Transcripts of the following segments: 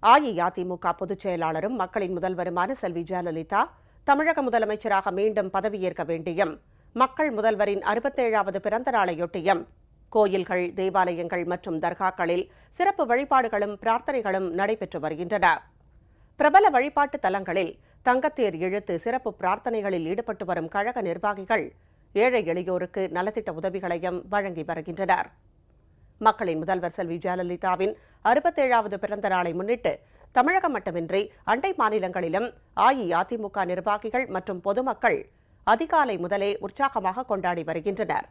அஇஅதிமுக பொதுச் செயலாளரும் மக்களின் முதல்வருமான செல்வி ஜெயலலிதா தமிழக முதலமைச்சராக மீண்டும் பதவியேற்க வேண்டியும் மக்கள் முதல்வரின் 67வது பிறந்த நாளையொட்டியும் கோயில்கள், தேவாலயங்கள் மற்றும் தர்காக்களில் சிறப்பு வழிபாடுகளும் பிரார்த்தனைகளும் நடைபெற்று வருகின்றன. பிரபல வழிபாட்டு தலங்களில் தங்கத்தேர் இழுத்து சிறப்பு பிரார்த்தனைகளில் ஈடுபட்டு வரும் கழக நிர்வாகிகள் ஏழை எளியோருக்கு நலத்திட்ட உதவிகளையும் வழங்கி வருகின்றனர். மக்களின் முதல்வர் செல்வி ஜெயலலிதாவின் 67வது பிறந்த நாளை முன்னிட்டு தமிழகம் மட்டுமின்றி அண்டை மாநிலங்களிலும் அஇஅதிமுக நிர்வாகிகள் மற்றும் பொதுமக்கள் அதிகாலை முதலே உற்சாகமாக கொண்டாடி வருகின்றனர்.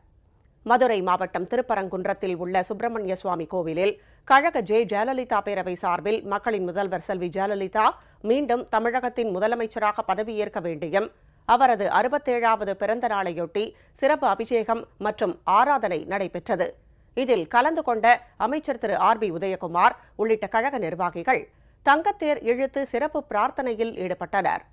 மதுரை மாவட்டம் திருப்பரங்குன்றத்தில் உள்ள சுப்பிரமணிய சுவாமி கோவிலில் கழக ஜெயலலிதா பேரவை சார்பில் மக்களின் முதல்வர் செல்வி ஜெயலலிதா மீண்டும் தமிழகத்தின் முதலமைச்சராக பதவியேற்க வேண்டியும் அவரது 67வது பிறந்த நாளையொட்டி சிறப்பு அபிஷேகம் மற்றும் ஆராதனை நடைபெற்றது. இதில் கலந்து கொண்ட அமைச்சர் திரு ஆர்.பி. உதயகுமார் உள்ளிட்ட கழக நிர்வாகிகள் தங்கத்தேர் இழுத்து சிறப்பு பிரார்த்தனையில் ஈடுபட்டனர்.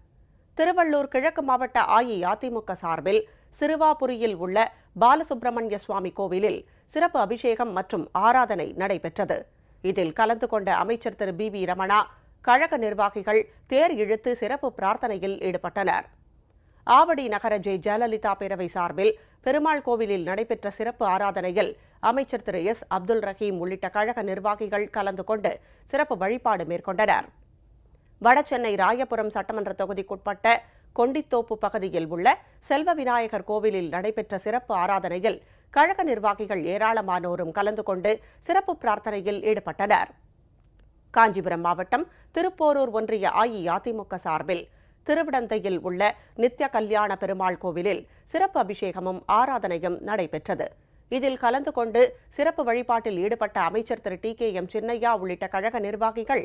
திருவள்ளூர் கிழக்கு மாவட்ட அஇஅதிமுக சார்பில் சிறுவாபுரியில் உள்ள பாலசுப்பிரமணிய சுவாமி கோவிலில் சிறப்பு அபிஷேகம் மற்றும் ஆராதனை நடைபெற்றது. இதில் கலந்து கொண்ட அமைச்சர் திரு பி.வி. ரமணா கழக நிர்வாகிகள் தேர் இழுத்து சிறப்பு பிரார்த்தனையில் ஈடுபட்டனர். ஆவடி நகர ஜெயலலிதா பேரவை சார்பில் பெருமாள் கோவிலில் நடைபெற்ற சிறப்பு ஆராதனையில் அமைச்சர் திரு எஸ். அப்துல் ரஹீம் உள்ளிட்ட கழக நிர்வாகிகள் கலந்து கொண்டு சிறப்பு வழிபாடு மேற்கொண்டனர். வடசென்னை ராயபுரம் சட்டமன்ற தொகுதிக்குட்பட்ட கொண்டித்தோப்பு பகுதியில் உள்ள செல்வ விநாயகர் கோவிலில் நடைபெற்ற சிறப்பு ஆராதனையில் கழக நிர்வாகிகள் ஏராளமானோரும் கலந்து கொண்டு சிறப்பு பிரார்த்தனையில் ஈடுபட்டனர். காஞ்சிபுரம் மாவட்டம் திருப்போரூர் ஒன்றிய அஇஅதிமுக சார்பில் திருவிடந்தையில் உள்ள நித்ய கல்யாண பெருமாள் கோவிலில் சிறப்பு அபிஷேகமும் ஆராதனையும் நடைபெற்றது. இதில் கலந்து கொண்டு சிறப்பு வழிபாட்டில் ஈடுபட்ட அமைச்சர் திரு டி.கே.எம். சின்னையா உள்ளிட்ட கழக நிர்வாகிகள்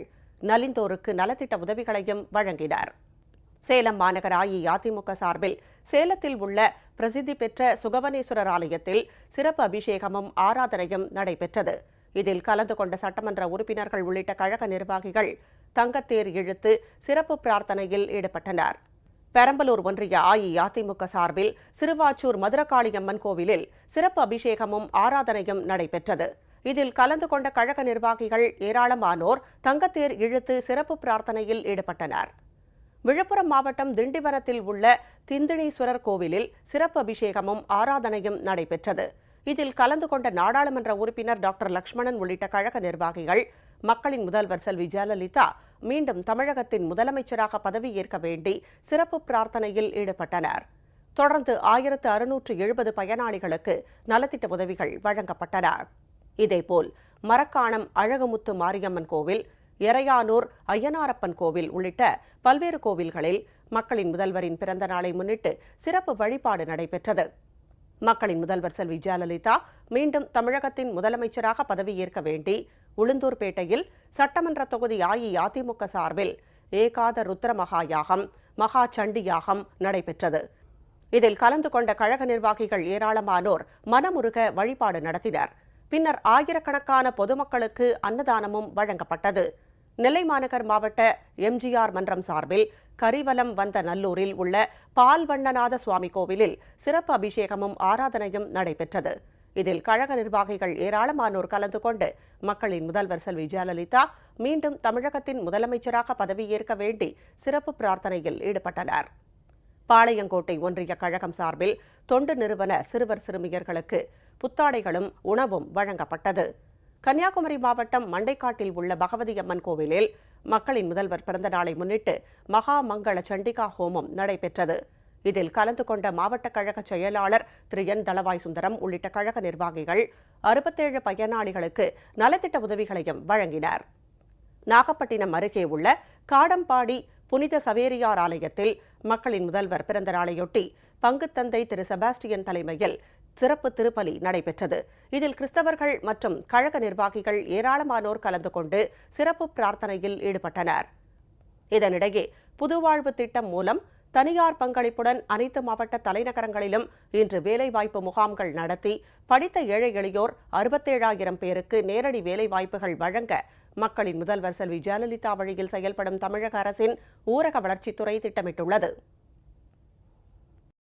நலிந்தோருக்கு நலத்திட்ட உதவிகளையும் வழங்கினர். சேலம் மாநகர அஇஅதிமுக சார்பில் சேலத்தில் உள்ள பிரசித்தி பெற்ற சுகவனேஸ்வரர் ஆலயத்தில் சிறப்பு அபிஷேகமும் ஆராதனையும் நடைபெற்றது. இதில் கலந்து கொண்ட சட்டமன்ற உறுப்பினர்கள் உள்ளிட்ட கழக நிர்வாகிகள் தங்கத்தேர் இழுத்து சிறப்பு பிரார்த்தனையில் ஈடுபட்டனர். பெரம்பலூர் ஒன்றிய அஇஅதிமுக சார்பில் சிறுவாச்சூர் மதுரகாளியம்மன் கோவிலில் சிறப்பு அபிஷேகமும் ஆராதனையும் நடைபெற்றது. இதில் கலந்து கொண்ட கழக நிர்வாகிகள் ஏராளமானோர் தங்கத்தேர் இழுத்து சிறப்பு பிரார்த்தனையில் ஈடுபட்டனர். விழுப்புரம் மாவட்டம் திண்டிவனத்தில் உள்ள திந்தினீஸ்வரர் கோவிலில் சிறப்பு அபிஷேகமும் ஆராதனையும் நடைபெற்றது. இதில் கலந்து கொண்ட நாடாளுமன்ற உறுப்பினர் டாக்டர் லட்சுமணன் உள்ளிட்ட கழக நிர்வாகிகள் மக்களின் முதல்வர் செல்வி ஜெயலலிதா மீண்டும் தமிழகத்தின் முதலமைச்சராக பதவியேற்க வேண்டி சிறப்பு பிரார்த்தனையில் ஈடுபட்டனர். தொடர்ந்து 1670 பயனாளிகளுக்கு நலத்திட்ட உதவிகள் வழங்கப்பட்டன. இதேபோல் மரக்காணம் அழகுமுத்து மாரியம்மன் கோவில், எறையானூர் ஐயனாரப்பன் கோவில் உள்ளிட்ட பல்வேறு கோவில்களில் மக்களின் முதல்வரின் பிறந்த நாளை முன்னிட்டு சிறப்பு வழிபாடு நடைபெற்றது. மக்களின் முதல்வர் செல்வி ஜெயலலிதா மீண்டும் தமிழகத்தின் முதலமைச்சராக பதவியேற்க வேண்டி உளுந்தூர்பேட்டையில் சட்டமன்ற தொகுதி அஇஅதிமுக சார்பில் ஏகாத ருத்ர மகாயாகம், மகா சண்டி யாகம் நடைபெற்றது. இதில் கலந்து கொண்ட கழக நிர்வாகிகள் ஏராளமானோர் மனமுருக வழிபாடு நடத்தினர். பின்னர் ஆயிரக்கணக்கான பொதுமக்களுக்கு அன்னதானமும் வழங்கப்பட்டது. நெல்லை மாநகர் மாவட்ட எம்ஜிஆர் மன்றம் சார்பில் கரிவலம் வந்த நல்லூரில் உள்ள பால்வண்ணநாத சுவாமி கோவிலில் சிறப்பு அபிஷேகமும் ஆராதனையும் நடைபெற்றது. இதில் கழக நிர்வாகிகள் ஏராளமானோர் கலந்து கொண்டு மக்களின் முதல்வர் செல்வி ஜெயலலிதா மீண்டும் தமிழகத்தின் முதலமைச்சராக பதவியேற்க வேண்டி சிறப்பு பிரார்த்தனையில் ஈடுபட்டனர். பாளையங்கோட்டை ஒன்றிய கழகம் சார்பில் தொண்டு நிறுவன சிறுவர் சிறுமியர்களுக்கு புத்தாடைகளும் உணவும் வழங்கப்பட்டது. கன்னியாகுமரி மாவட்டம் மண்டைக்காட்டில் உள்ள பகவதி அம்மன் கோவிலில் மக்களின் முதல்வர் பிறந்த நாளை முன்னிட்டு மகா மங்கள சண்டிகா ஹோமம் நடைபெற்றது. இதில் கலந்து கொண்ட மாவட்ட கழக செயலாளர் திரு என் தளவாய் சுந்தரம் உள்ளிட்ட கழக நிர்வாகிகள் 67 பயனாளிகளுக்கு நலத்திட்ட உதவிகளையும் வழங்கினர். நாகப்பட்டினம் அருகே உள்ள காடம்பாடி புனித சவேரியார் ஆலயத்தில் மக்களின் முதல்வர் பிறந்த நாளையொட்டி பங்குத்தந்தை திரு செபாஸ்டியன் தலைமையில் சிறப்பு திருப்பலி நடைபெற்றது. இதில் கிறிஸ்தவர்கள் மற்றும் கழக நிர்வாகிகள் ஏராளமானோர் கலந்து கொண்டு சிறப்பு பிரார்த்தனையில் ஈடுபட்டனர். இதனிடையே புதுவாழ்வு திட்டம் மூலம் தனியார் பங்களிப்புடன் அனைத்து மாவட்ட தலைநகரங்களிலும் இன்று வேலைவாய்ப்பு முகாம்கள் நடத்தி படித்த ஏழை எளியோர் 67,000 பேருக்கு நேரடி வேலைவாய்ப்புகள் வழங்க மக்களின் முதல்வர் செல்வி ஜெயலலிதா வழியில் செயல்படும் தமிழக அரசின் ஊரக வளர்ச்சித்துறை திட்டமிட்டுள்ளது.